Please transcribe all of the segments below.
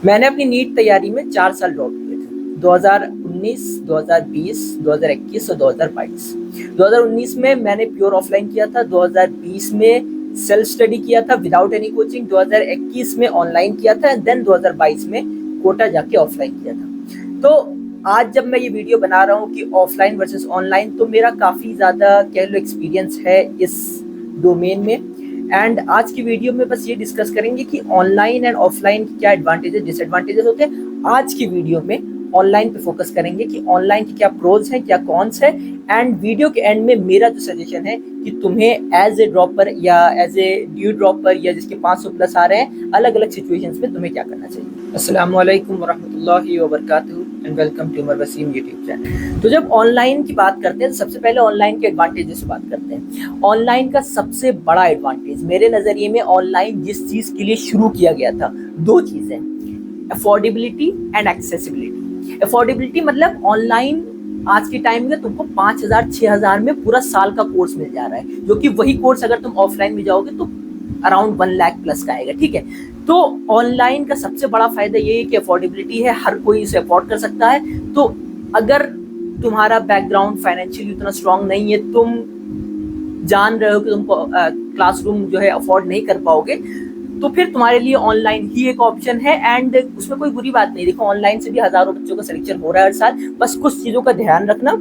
मैंने अपनी नीट तैयारी में 4 साल ड्रॉप किए थे। 2019, 2020, 2021 और 2022। 2019 में मैंने प्योर ऑफलाइन किया था। 2020 में सेल्फ स्टडी किया था विदाउट एनी कोचिंग। 2021 में ऑनलाइन किया था एंड देन 2022 में कोटा जाके ऑफलाइन किया था। तो आज जब मैं ये वीडियो बना रहा हूँ कि ऑफलाइन वर्सेस ऑनलाइन, तो मेरा काफ़ी ज़्यादा कह लो एक्सपीरियंस है इस डोमेन में। एंड आज की वीडियो में बस ये डिस्कस करेंगे कि ऑनलाइन एंड ऑफलाइन की क्या एडवांटेजेस डिसएडवांटेजेस होते हैं। आज की वीडियो में ऑनलाइन पे फोकस करेंगे कि ऑनलाइन के क्या प्रोज हैं, क्या कॉन्स है। एंड वीडियो के एंड में मेरा जो सजेशन है कि तुम्हें एज ए ड्रॉपर या एज ए ड्यू ड्रॉपर या जिसके 500 प्लस आ रहे हैं, अलग अलग सिचुएशंस में तुम्हें क्या करना चाहिए। अस्सलाम वालेकुम वरहमतुल्लाहि वबरकातुहू and welcome to Umar Waseem YouTube channel. तो जब ऑनलाइन की बात करते हैं तो सबसे पहले ऑनलाइन के एडवांटेजेस से बात करते हैं। ऑनलाइन का सबसे बड़ा एडवांटेज मेरे नज़रिए में, ऑनलाइन जिस चीज़ के लिए शुरू किया गया था, दो चीज़ें, अफोर्डेबिलिटी एंड एक्सेसिबिलिटी। अफोर्डेबिलिटी मतलब ऑनलाइन आज के टाइम में तुमको 5,000 6,000 में पूरा साल का कोर्स मिल जा रहा है, जो कि वही कोर्स अगर तुम ऑफलाइन में जाओगे तो अराउंड 1 लाख प्लस का आएगा। ठीक है, तो ऑनलाइन का सबसे बड़ा फायदा ये है कि अफोर्डेबिलिटी है, हर कोई इसे अफोर्ड कर सकता है। तो अगर तुम्हारा बैकग्राउंड फाइनेंशियली उतना स्ट्रांग नहीं है, तुम जान रहे हो कि तुमको क्लासरूम जो है अफोर्ड नहीं कर पाओगे, तो फिर तुम्हारे लिए ऑनलाइन ही एक ऑप्शन है। एंड उसमें कोई बुरी बात नहीं। देखो, ऑनलाइन से भी हजारों बच्चों का सिलेक्शन हो रहा है हर साल। बस कुछ चीज़ों का ध्यान रखना,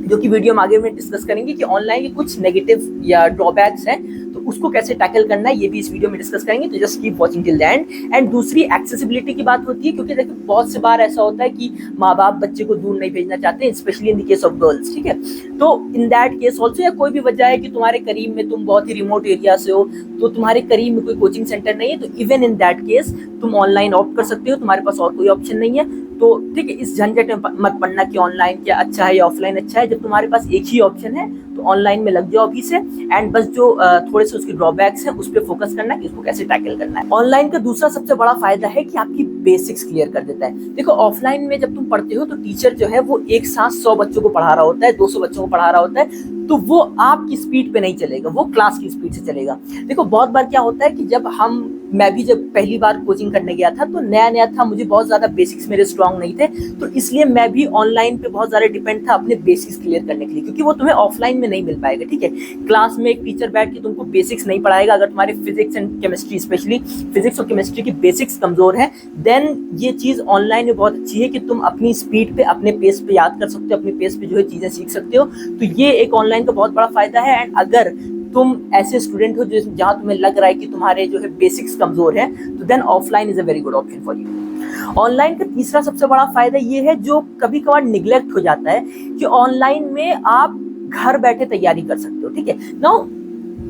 जो कि वीडियो में आगे में डिस्कस करेंगे कि ऑनलाइन के कुछ नेगेटिव या ड्रॉबैक्स हैं, तो उसको कैसे टैकल करना है ये भी इस वीडियो में डिस्कस करेंगे। तो just keep watching till the end. And दूसरी एक्सेसिबिलिटी की बात होती है, क्योंकि देखो बहुत से बार ऐसा होता है कि माँ बाप बच्चे को दूर नहीं भेजना चाहते, specially in the case of girls. ठीक है, तो इन दैट केस ऑल्सो, या कोई भी वजह है कि तुम्हारे करीब में, तुम बहुत ही रिमोट एरिया से हो, तो तुम्हारे करीब में कोई कोचिंग सेंटर नहीं है, तो इवन इन दैट केस तुम ऑनलाइन ऑप्ट कर सकते हो, तुम्हारे पास और कोई ऑप्शन नहीं है। तो ठीक है, इस झंझट में मत पड़ना कि ऑनलाइन क्या अच्छा है या ऑफलाइन अच्छा है। जब तुम्हारे पास एक ही ऑप्शन है तो ऑनलाइन में लग जाओ अभी से। एंड बस जो थोड़े से उसके ड्रॉबैक्स हैं उस पर फोकस करना कि उसको कैसे टैकल करना है। ऑनलाइन का दूसरा सबसे बड़ा फायदा है कि आपकी बेसिक्स क्लियर कर देता है। देखो, ऑफलाइन में जब तुम पढ़ते हो तो टीचर जो है वो एक साथ 100 बच्चों को पढ़ा रहा होता है, 200 बच्चों को पढ़ा रहा होता है, तो वो आपकी स्पीड पे नहीं चलेगा, वो क्लास की स्पीड से चलेगा। देखो, बहुत बार क्या होता है कि मैं भी जब पहली बार कोचिंग करने गया था तो नया नया था, मुझे बहुत ज़्यादा बेसिक्स मेरे स्ट्रांग नहीं थे, तो इसलिए मैं भी ऑनलाइन पे बहुत ज़्यादा डिपेंड था अपने बेसिक्स क्लियर करने के लिए, क्योंकि वो तुम्हें ऑफलाइन में नहीं मिल पाएगा। ठीक है, क्लास में एक टीचर बैठ के तुमको बेसिक्स नहीं पढ़ाएगा। अगर तुम्हारे physics and chemistry, specially physics और केमिस्ट्री की बेसिक्स कमज़ोर है, देन ये चीज़ ऑनलाइन में बहुत अच्छी है कि तुम अपनी स्पीड पे, अपने पेस पे याद कर सकते हो, अपने पेस पे जो है चीज़ें सीख सकते हो। तो ये एक ऑनलाइन का बहुत बड़ा फायदा है। एंड अगर तुम ऐसे स्टूडेंट हो जहाँ तुम्हें लग रहा है कि तुम्हारे जो है बेसिक्स कमजोर है, तो then offline is a very good option for you. Online का तीसरा सबसे बड़ा फायदा ये है, जो कभी कभार निग्लेक्ट हो जाता है, कि ऑनलाइन में आप घर बैठे तैयारी कर सकते हो। ठीक है, नाउ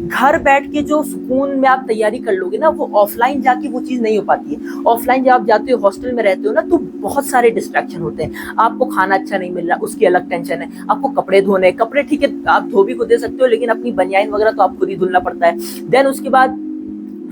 घर बैठ के जो सुकून में आप तैयारी कर लोगे ना, वो ऑफलाइन जाके वो चीज़ नहीं हो पाती है। ऑफलाइन जब आप जाते हो, हॉस्टल में रहते हो ना, तो बहुत सारे डिस्ट्रैक्शन होते हैं। आपको खाना अच्छा नहीं मिल रहा, उसकी अलग टेंशन है। आपको कपड़े धोने, कपड़े ठीक है आप धोबी को दे सकते हो, लेकिन अपनी बनियाइन वगैरह तो आप खुद ही धुलना पड़ता है। देन उसके बाद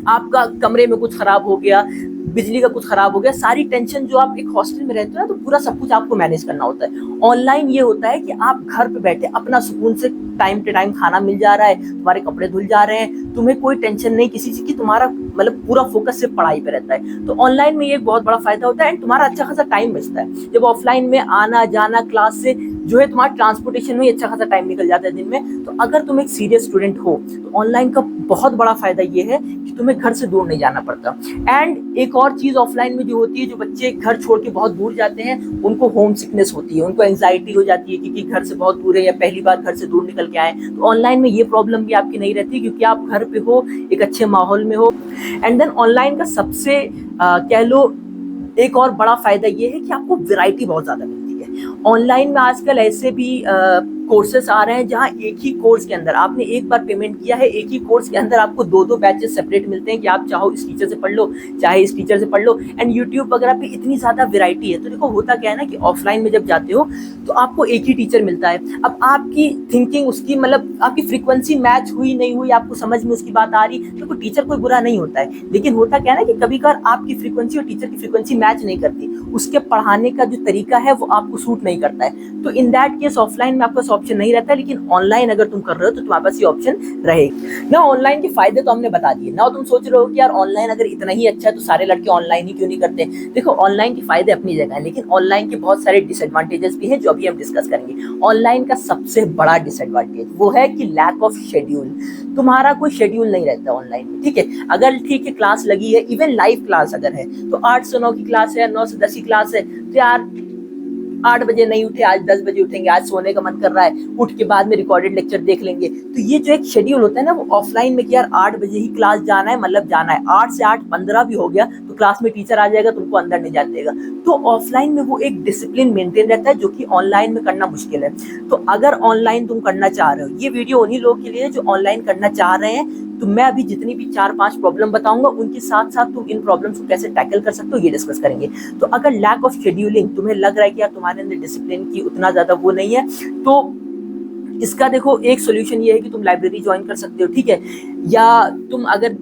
आपका कमरे में कुछ खराब हो गया, बिजली का कुछ खराब हो गया, सारी टेंशन जो आप एक हॉस्टल में रहते हो ना, तो पूरा सब कुछ आपको मैनेज करना होता है। ऑनलाइन ये होता है कि आप घर पे बैठे अपना सुकून से टाइम टू टाइम खाना मिल जा रहा है, तुम्हारे कपड़े धुल जा रहे हैं, तुम्हें कोई टेंशन नहीं किसी चीज की, तुम्हारा मतलब पूरा फोकस सिर्फ पढ़ाई पे रहता है। तो ऑनलाइन में ये एक बहुत बड़ा फायदा होता है। एंड तुम्हारा अच्छा खासा टाइम बचता है। जब ऑफलाइन में आना जाना क्लास से जो है, तुम्हारा ट्रांसपोर्टेशन में अच्छा खासा टाइम निकल जाता है दिन में। तो अगर तुम एक सीरियस स्टूडेंट हो तो ऑनलाइन का बहुत बड़ा फायदा ये है कि तुम्हें घर से दूर नहीं जाना पड़ता। एंड एक और चीज ऑफलाइन में जो होती है, जो बच्चे घर छोड़ के बहुत दूर जाते हैं, उनको होम सिकनेस होती है, उनको एंजाइटी हो जाती है, क्योंकि घर से बहुत दूर है या पहली बार घर से दूर निकल के आए। तो ऑनलाइन में ये प्रॉब्लम भी आपकी नहीं रहती, क्योंकि आप घर पे हो, एक अच्छे माहौल में हो। एंड देन ऑनलाइन का सबसे कह लो एक और बड़ा फायदा ये है कि आपको वैरायटी बहुत ज्यादा मिलती है। ऑनलाइन में आजकल ऐसे भी कोर्सेस आ रहे हैं जहां एक ही कोर्स के अंदर आपने एक बार पेमेंट किया है, एक ही कोर्स के अंदर आपको दो दो बैचेस सेपरेट मिलते हैं कि आप चाहो इस टीचर से पढ़ लो, चाहे इस टीचर से पढ़ लो। एंड यूट्यूब वगैरह पे इतनी ज्यादा वैरायटी है। तो देखो, होता क्या है ना कि ऑफलाइन में जब जाते हो तो आपको एक ही टीचर मिलता है। अब आपकी थिंकिंग, उसकी मतलब आपकी फ्रीक्वेंसी मैच हुई नहीं हुई, आपको समझ में उसकी बात आ रही, तो टीचर कोई बुरा नहीं होता है। लेकिन होता क्या है ना कि कभी कभार आपकी फ्रीक्वेंसी और टीचर की फ्रीक्वेंसी मैच नहीं करती, उसके पढ़ाने का जो तरीका है वो आपको सूट नहीं नहीं करता है। तो इन दैट केस ऑफलाइन में आपके पास ऑप्शन नहीं रहता है, लेकिन ऑनलाइन अगर तुम कर रहे हो तो तुम्हारे पास ये ऑप्शन रहेगा ना। ऑनलाइन के फायदे तो हमने बता दिए ना। तुम सोच रहे हो कि यार ऑनलाइन अगर इतना ही अच्छा है तो सारे लड़के ऑनलाइन ही क्यों नहीं करते। देखो ऑनलाइन के फायदे अपनी जगह है, लेकिन ऑनलाइन के बहुत सारे डिसएडवांटेजेस भी हैं जो अभी हम डिस्कस करेंगे। ऑनलाइन का सबसे बड़ा डिसएडवांटेज वो है कि लैक ऑफ शेड्यूल। तुम्हारा कोई शेड्यूल नहीं रहता ऑनलाइन में, ठीक है। अगर ठीक है क्लास लगी है, इवन लाइव क्लास अगर है तो 8 से 9 की क्लास है, 9 से 10 की क्लास है, तो यार 8 बजे नहीं उठे, आज 10 बजे उठेंगे, आज सोने का मन कर रहा है, उठ के बाद में रिकॉर्डेड लेक्चर देख लेंगे। तो ये जो एक शेड्यूल होता है ना वो ऑफलाइन में कि यार 8 बजे ही क्लास जाना है, मतलब जाना है, 8 से 8:15 भी हो गया तो क्लास में टीचर आ जाएगा, तुमको अंदर नहीं जाने देगा। तो ऑफलाइन में वो एक डिसिप्लिन मेंटेन रहता है जो कि ऑनलाइन में करना मुश्किल है। तो अगर ऑनलाइन तुम करना चाह रहे हो, ये वीडियो उन्हीं लोगों के लिए जो ऑनलाइन करना चाह रहे हैं, तो मैं अभी जितनी भी 4-5 प्रॉब्लम बताऊंगा उनके साथ साथ तुम इन प्रॉब्लम्स को कैसे टैकल कर सकते हो ये डिस्कस करेंगे। तो अगर लैक ऑफ शेड्यूलिंग, तुम्हें लग रहा है कि यार तुम्हारे अंदर डिसिप्लिन की उतना ज्यादा वो नहीं है, तो इसका देखो एक सोल्यूशन ये है कि तुम लाइब्रेरी ज्वाइन कर सकते हो, ठीक है। या तुम अगर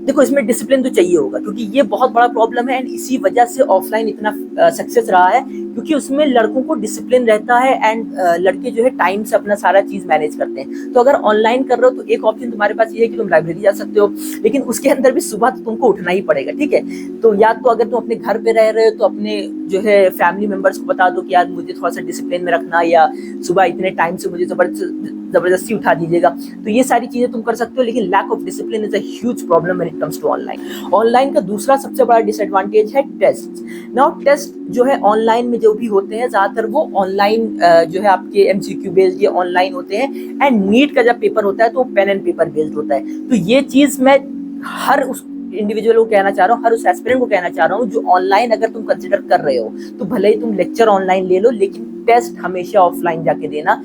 देखो इसमें डिसिप्लिन तो चाहिए होगा क्योंकि ये बहुत बड़ा प्रॉब्लम है, एंड इसी वजह से ऑफलाइन इतना सक्सेस रहा है क्योंकि उसमें लड़कों को डिसिप्लिन रहता है, एंड लड़के जो है टाइम से अपना सारा चीज मैनेज करते हैं। तो अगर ऑनलाइन कर रहे हो तो एक ऑप्शन तुम्हारे पास ये है कि तुम लाइब्रेरी जा सकते हो, लेकिन उसके अंदर भी सुबह तो तुमको उठना ही पड़ेगा, ठीक है। तो या तो अगर तुम अपने घर पे रह रहे हो तो अपने जो है फैमिली मेंबर्स को बता दो कि यार मुझे थोड़ा सा डिसिप्लिन में रखना, या सुबह इतने टाइम से मुझे जबरदस्ती उठा दीजिएगा। तो ये सारी चीजें तुम कर सकते हो, लेकिन lack of discipline is a huge problem when it comes to online. Online का दूसरा सबसे बड़ा डिसएडवांटेज है टेस्ट। नाउ टेस्ट जो है ऑनलाइन में जो भी होते हैं ज्यादातर वो ऑनलाइन जो है आपके एमसीक्यू बेस्ड ये ऑनलाइन होते हैं, एंड नीट का जब पेपर होता है तो पेन एंड पेपर बेस्ड होता है। तो ये चीज मैं हर उस इंडिविजुअल को कहना चाह रहा हूँ, हर उस एस्पिरेंट को कहना चाह रहा हूँ जो ऑनलाइन अगर तुम कंसिडर कर रहे हो तो भले ही तुम लेक्चर ऑनलाइन ले लो, लेकिन टेस्ट हमेशा ऑफलाइन जाके देना।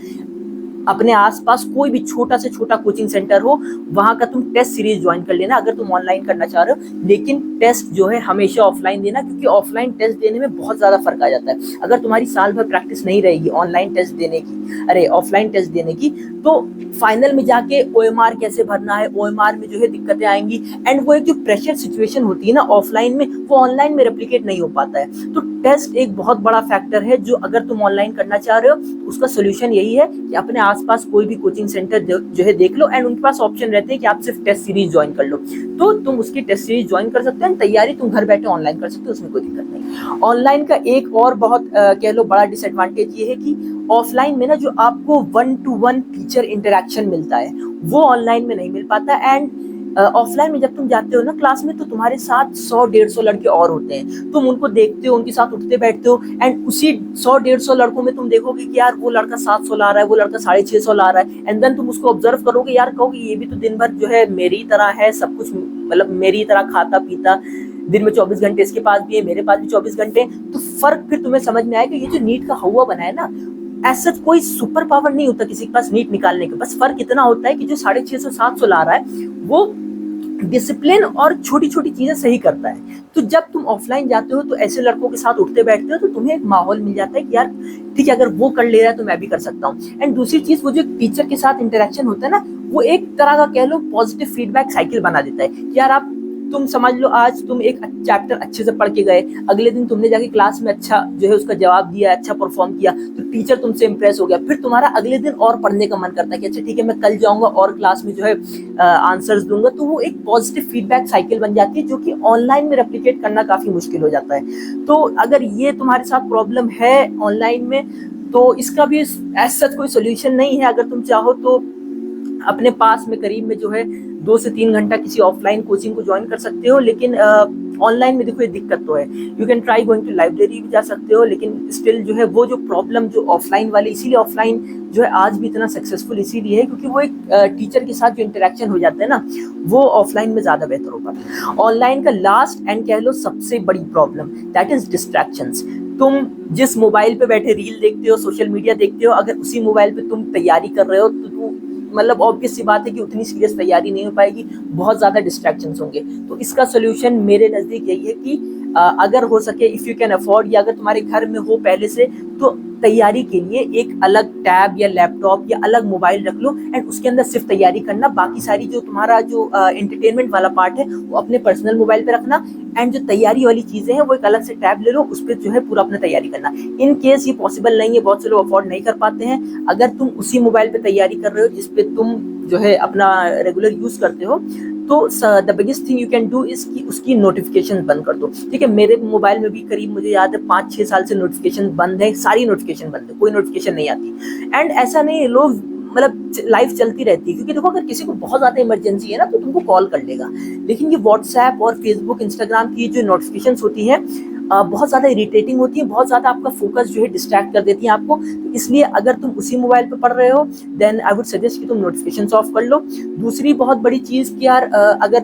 अपने आसपास कोई भी छोटा से छोटा कोचिंग सेंटर हो वहां का तुम टेस्ट सीरीज ज्वाइन कर लेना अगर तुम ऑनलाइन करना चाह रहे हो, लेकिन टेस्ट जो है हमेशा ऑफलाइन देना, क्योंकि ऑफलाइन टेस्ट देने में बहुत ज्यादा फर्क आ जाता है। अगर तुम्हारी साल भर प्रैक्टिस नहीं रहेगी ऑनलाइन टेस्ट देने की, अरे ऑफलाइन टेस्ट देने की, तो फाइनल में जाके ओएमआर कैसे भरना है, ओएमआर में जो है दिक्कतें आएंगी, एंड वो एक जो प्रेशर सिचुएशन होती है ना ऑफलाइन में, वो ऑनलाइन में रेप्लिकेट नहीं हो पाता है। तो टेस्ट एक बहुत बड़ा फैक्टर है जो अगर तुम ऑनलाइन करना चाह रहे हो तो उसका सोल्यूशन यही है कि अपने आसपास कोई भी कोचिंग सेंटर जो है देख लो, एंड उनके पास ऑप्शन रहते हैं कि आप सिर्फ टेस्ट सीरीज ज्वाइन कर लो, तो तुम उसकी टेस्ट सीरीज ज्वाइन कर सकते हो, तैयारी तुम घर बैठे ऑनलाइन कर सकते हो, उसमें कोई दिक्कत नहीं। ऑनलाइन का एक और बहुत कह लो बड़ा डिसएडवांटेज ये है कि ऑफलाइन में ना जो आपको 1-to-1 टीचर इंटरेक्शन मिलता है वो ऑनलाइन में नहीं मिल पाता, एंड ऑफलाइन में जब तुम जाते हो ना क्लास में तो तुम्हारे साथ 100-150 लड़के और होते हैं, तुम उनको देखते हो, उनके साथ उठते बैठते हो, एंड उसी 100-150 लड़कों में तुम देखोगे कि यार वो लड़का 700 ला रहा है, वो लड़का 650 ला रहा है, एंड देन तुम उसको ऑब्जर्व करोगे, यार कहोगे ये भी तो दिन भर जो है मेरी तरह है, सब कुछ मतलब मेरी तरह खाता पीता, दिन में 24 घंटे इसके पास भी है, मेरे पास भी 24 घंटे। तो फर्क फिर तुम्हें समझ में आएगा, ये जो नीट का हवा बना है ना, ऐसा कोई सुपर पावर नहीं होता किसी के पास नीट निकालने का, बस फर्क इतना होता है कि जो 650-700 ला रहा है वो डिसिप्लिन और छोटी छोटी चीजें सही करता है। तो जब तुम ऑफलाइन जाते हो तो ऐसे लड़कों के साथ उठते बैठते हो तो तुम्हें एक माहौल मिल जाता है कि यार ठीक है, अगर वो कर ले रहा है तो मैं भी कर सकता हूँ। एंड दूसरी चीज, वो जो टीचर के साथ इंटरेक्शन होता है ना, वो एक तरह का कह लो पॉजिटिव फीडबैक साइकिल बना देता है कि यार आप तुम समझ लो आज तुम एक चैप्टर अच्छे से पढ़ के गए, अगले दिन तुमने जाके क्लास में अच्छा जो है उसका जवाब दिया, अच्छा परफॉर्म किया, तो टीचर तुमसे इंप्रेस हो गया, फिर तुम्हारा अगले दिन और पढ़ने का मन करता है कि अच्छा ठीक है मैं कल जाऊंगा और क्लास में जो है आंसर्स दूंगा। तो वो एक पॉजिटिव फीडबैक साइकिल बन जाती है जो कि ऑनलाइन में रेप्लिकेट करना काफी मुश्किल हो जाता है। तो अगर ये तुम्हारे साथ प्रॉब्लम है ऑनलाइन में तो इसका भी ऐसा कोई सोल्यूशन नहीं है। अगर तुम चाहो तो अपने पास में करीब में जो है 2 से 3 घंटा किसी ऑफलाइन कोचिंग को ज्वाइन कर सकते हो, लेकिन ऑनलाइन में देखो ये दिक्कत तो है। You can try going to library भी जा सकते हो, लेकिन स्टिल जो है वो जो प्रॉब्लम जो ऑफलाइन वाले, इसीलिए ऑफलाइन जो है आज भी इतना सक्सेसफुल इसीलिए है क्योंकि वो एक टीचर के साथ जो इंटरेक्शन हो जाता है ना, वो ऑफलाइन में ज्यादा बेहतर हो पाता है। ऑनलाइन का लास्ट एंड कह लो सबसे बड़ी प्रॉब्लम दैट इज डिस्ट्रैक्शंस। तुम जिस मोबाइल पे बैठे रील देखते हो, सोशल मीडिया देखते हो, अगर उसी मोबाइल पे तुम तैयारी कर रहे हो तो तुम मतलब ऑब्वियस सी बात है कि उतनी सीरियस तैयारी नहीं हो पाएगी, बहुत ज्यादा डिस्ट्रैक्शंस होंगे। तो इसका सोल्यूशन मेरे नजदीक यही है कि अगर हो सके, इफ यू कैन अफोर्ड, या अगर तुम्हारे घर में हो पहले से, तो तैयारी के लिए एक अलग टैब या लैपटॉप या अलग मोबाइल रख लो एंड उसके अंदर सिर्फ तैयारी करना। बाकी सारी जो तुम्हारा जो एंटरटेनमेंट वाला पार्ट है वो अपने पर्सनल मोबाइल पे रखना एंड जो तैयारी वाली चीजें हैं वो एक अलग से टैब ले लो, उस पर जो है पूरा अपना तैयारी करना। इन केस ये पॉसिबल नहीं है, बहुत से लोग अफोर्ड नहीं कर पाते हैं, अगर तुम उसी मोबाइल पे तैयारी कर रहे हो जिसपे तुम जो है अपना रेगुलर यूज करते हो, तो the biggest thing you can do is कि उसकी नोटिफिकेशन बंद कर दो। ठीक है, मेरे मोबाइल में भी करीब मुझे याद है 5-6 साल से नोटिफिकेशन बंद है, सारी नोटिफिकेशन बंद है, कोई नोटिफिकेशन नहीं आती। एंड ऐसा नहीं है, लोग मतलब लाइफ चलती रहती है, क्योंकि देखो अगर किसी को बहुत ज्यादा इमरजेंसी है ना तो तुमको कॉल कर लेगा, लेकिन ये व्हाट्सएप और फेसबुक इंस्टाग्राम की जो नोटिफिकेशन होती है बहुत ज्यादा इरिटेटिंग होती है, बहुत ज्यादा आपका फोकस जो है डिस्ट्रैक्ट कर देती है आपको। तो इसलिए अगर तुम उसी मोबाइल पे पढ़ रहे हो देन आई वुड सजेस्ट कि तुम नोटिफिकेशन ऑफ कर लो। दूसरी बहुत बड़ी चीज कि यार अगर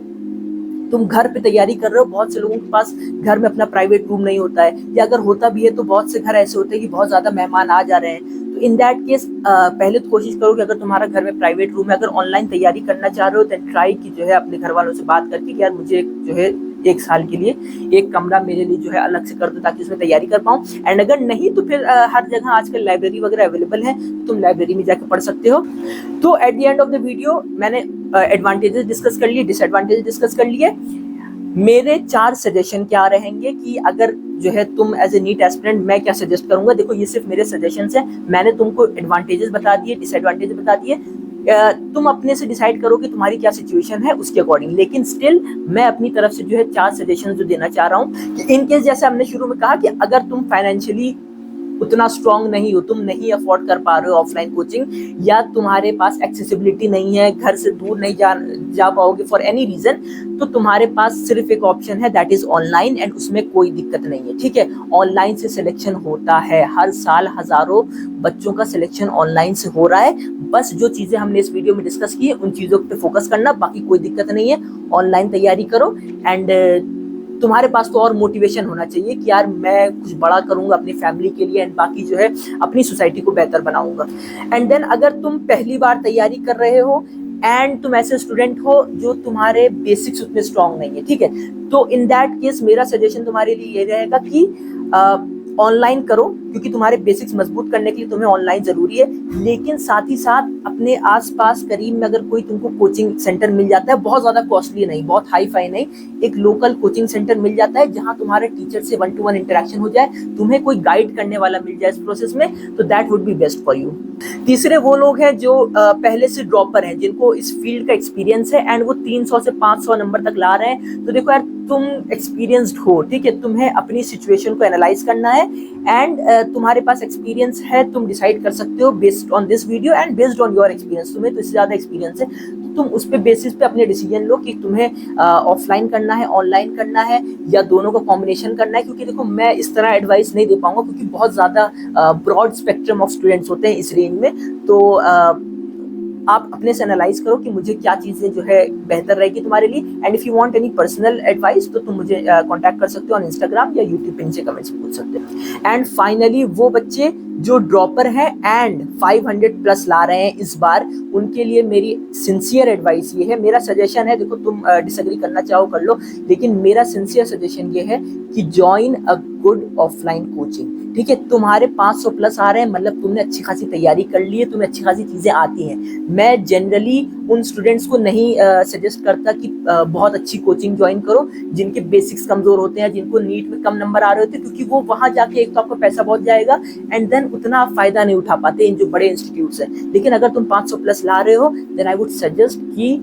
तुम घर पे तैयारी कर रहे हो, बहुत से लोगों के पास घर में अपना प्राइवेट रूम नहीं होता है, या अगर होता भी है तो बहुत से घर ऐसे होते हैं कि बहुत ज्यादा मेहमान आ जा रहे हैं। तो इन दैट केस पहले तो कोशिश करो कि अगर तुम्हारा घर में प्राइवेट रूम है, अगर ऑनलाइन तैयारी करना चाह रहे हो देन ट्राई कि जो है अपने घर वालों से बात करके कि यार मुझे जो है 1 साल के लिए एक कमरा मेरे लिए जो है अलग से कर दो ताकि उसमें तैयारी कर पाऊँ। एंड अगर नहीं तो फिर हर जगह आजकल लाइब्रेरी वगैरह अवेलेबल है, तो तुम लाइब्रेरी में जाकर पढ़ सकते हो। तो at the end of the video मैंने एडवांटेजेस डिस्कस कर लिए, डिसएडवांटेजेस डिस्कस कर लिए। मेरे 4 सजेशन क्या रहेंगे कि अगर जो है तुम एज ए नीट एस्पिरेंट मैं क्या सजेस्ट करूंगा। देखो ये सिर्फ मेरे सजेशंस हैं, मैंने तुमको एडवांटेजेस बता दिए, डिसएडवांटेजेस बता दिए, तुम अपने से डिसाइड करो कि तुम्हारी क्या सिचुएशन है उसके अकॉर्डिंग। लेकिन स्टिल मैं अपनी तरफ से जो है 4 सजेशन जो देना चाह रहा हूँ कि इन केस जैसे हमने शुरू में कहा कि अगर तुम फाइनेंशियली उतना स्ट्रांग नहीं हो, तुम नहीं अफोर्ड कर पा रहे हो ऑफलाइन कोचिंग, या तुम्हारे पास एक्सेसिबिलिटी नहीं है, घर से दूर नहीं जा पाओगे फॉर एनी रीजन, तो तुम्हारे पास सिर्फ एक ऑप्शन है दैट इज ऑनलाइन एंड उसमें कोई दिक्कत नहीं है। ठीक है, ऑनलाइन से सिलेक्शन होता है, हर साल हजारों बच्चों का सिलेक्शन ऑनलाइन से हो रहा है। बस जो चीजें हमने इस वीडियो में डिस्कस की है उन चीजों पे फोकस करना, बाकी कोई दिक्कत नहीं है, ऑनलाइन तैयारी करो। एंड तुम्हारे पास तो और मोटिवेशन होना चाहिए कि यार मैं कुछ बड़ा करूंगा अपनी फैमिली के लिए एंड बाकी जो है अपनी सोसाइटी को बेहतर बनाऊंगा। एंड देन अगर तुम पहली बार तैयारी कर रहे हो एंड तुम ऐसे स्टूडेंट हो जो तुम्हारे बेसिक्स उतने स्ट्रांग नहीं है, ठीक है, तो इन दैट केस मेरा सजेशन तुम्हारे लिए ये रहेगा कि ऑनलाइन करो, क्योंकि तुम्हारे बेसिक्स मजबूत करने के लिए तुम्हें ऑनलाइन जरूरी है। लेकिन साथ ही साथ अपने आसपास करीब में अगर कोई तुमको कोचिंग सेंटर मिल जाता है, बहुत ज्यादा कॉस्टली नहीं, बहुत हाई फाई नहीं, एक लोकल कोचिंग सेंटर मिल जाता है जहां तुम्हारे टीचर से 1-to-1 इंटरेक्शन हो जाए, तुम्हें कोई गाइड करने वाला मिल जाए इस प्रोसेस में, तो that would be best for you. तीसरे वो लोग हैं जो पहले से ड्रॉपर हैं, जिनको इस फील्ड का एक्सपीरियंस है एंड वो 300 से 500 नंबर तक ला रहे हैं। तो देखो यार तुम एक्सपीरियंस्ड हो, ठीक है, तुम्हें अपनी सिचुएशन को एनालाइज करना है एंड तुम्हारे पास एक्सपीरियंस है, तुम डिसाइड कर सकते हो based on this video and based on your experience. तुम्हें तो इससे ज्यादा एक्सपीरियंस है, तो तुम उस पे बेसिस पे अपने डिसीजन लो कि तुम्हें ऑफलाइन करना है, ऑनलाइन करना है, या दोनों का कॉम्बिनेशन करना है। क्योंकि देखो मैं इस तरह एडवाइस नहीं दे पाऊंगा क्योंकि बहुत ज्यादा ब्रॉड स्पेक्ट्रम ऑफ स्टूडेंट्स होते हैं इस रेंज में। तो आप अपने से एनालाइज करो कि मुझे क्या चीजें जो है बेहतर रहेगी तुम्हारे लिए। And if you want any personal advice तो तुम मुझे कांटेक्ट कर सकते हो ऑन इंस्टाग्राम या यूट्यूब पे नीचे कमेंट्स में पूछ सकते हो। एंड फाइनली वो बच्चे जो ड्रॉपर हैं एंड 500 प्लस ला रहे हैं इस बार, उनके लिए मेरी सिंसियर एडवाइस ये है, मेरा सजेशन है, देखो तुम डिसएग्री करना चाहो कर लो, लेकिन मेरा सिंसियर सजेशन ये है कि join a good offline coaching. ठीक है, तुम्हारे 500 प्लस आ रहे हैं, मतलब तुमने अच्छी खासी तैयारी कर ली है, तुम्हें अच्छी खासी चीजें आती हैं। मैं जनरली उन स्टूडेंट्स को नहीं सजेस्ट करता कि बहुत अच्छी कोचिंग ज्वाइन करो जिनके बेसिक्स कमजोर होते हैं, जिनको नीट में कम नंबर आ रहे होते हैं, क्योंकि वो वहां जाके एक तो आपका पैसा बहुत जाएगा एंड देन उतना आप फायदा नहीं उठा पाते इन जो बड़े इंस्टीट्यूट्स हैं। लेकिन अगर तुम 500 प्लस ला रहे हो देन आई वुड सजेस्ट कि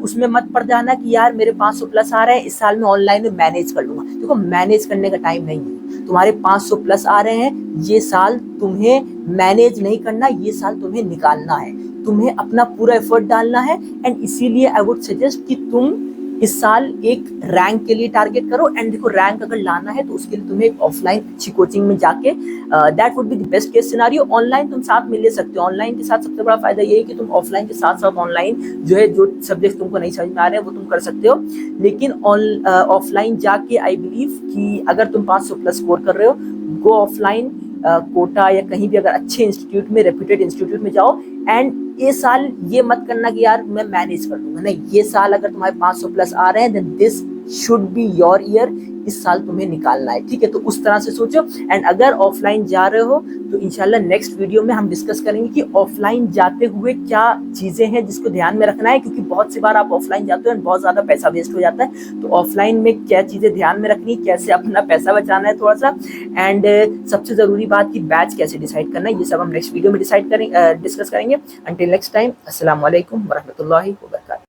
उसमें मत पड़ जाना कि यार मेरे 500 प्लस आ रहे हैं, इस साल में ऑनलाइन में मैनेज कर लूंगा। देखो मैनेज करने का टाइम नहीं है, तुम्हारे 500 प्लस आ रहे हैं, ये साल तुम्हें मैनेज नहीं करना, ये साल तुम्हें निकालना है, तुम्हें अपना पूरा एफर्ट डालना है। एंड इसीलिए आई वुड सजेस्ट कि तुम इस साल एक रैंक के लिए टारगेट करो। एंड देखो रैंक अगर लाना है तो उसके लिए तुम्हें एक ऑफलाइन अच्छी कोचिंग में जाके that would be the best case scenario. Online तुम साथ में ले सकते हो, ऑनलाइन के साथ सबसे बड़ा फायदा ये है कि तुम ऑफलाइन के साथ साथ ऑनलाइन जो है जो सब्जेक्ट तुमको नहीं समझ में आ रहे हैं वो तुम कर सकते हो। लेकिन ऑफलाइन जाके आई बिलीव कि अगर तुम 500 प्लस स्कोर कर रहे हो, गो ऑफलाइन, कोटा या कहीं भी अगर अच्छे इंस्टीट्यूट में, रेप्यूटेड इंस्टीट्यूट में जाओ। एंड ये साल ये मत करना कि यार मैं मैनेज कर लूंगा, नहीं, ये साल अगर तुम्हारे 500 प्लस आ रहे हैं then this should be your year, इस साल तुम्हें निकालना है, ठीक है। तो उस तरह से सोचो। एंड अगर ऑफलाइन जा रहे हो तो इंशाल्लाह नेक्स्ट वीडियो में हम डिस्कस करेंगे कि ऑफलाइन जाते हुए क्या चीजें हैं जिसको ध्यान में रखना है, क्योंकि बहुत सी बार आप ऑफलाइन जाते हो एंड बहुत ज्यादा पैसा वेस्ट हो जाता है। तो ऑफलाइन में क्या चीजें ध्यान में रखनी, कैसे अपना पैसा बचाना है थोड़ा सा, एंड सबसे जरूरी बात कि बैच कैसे डिसाइड करना है, ये सब हम नेक्स्ट वीडियो में डिसाइड करेंगे, डिस्कस करेंगे। अंटिल नेक्स्ट टाइम, अस्सलाम वालेकुम वरहमतुल्लाहि वबरकातुहू।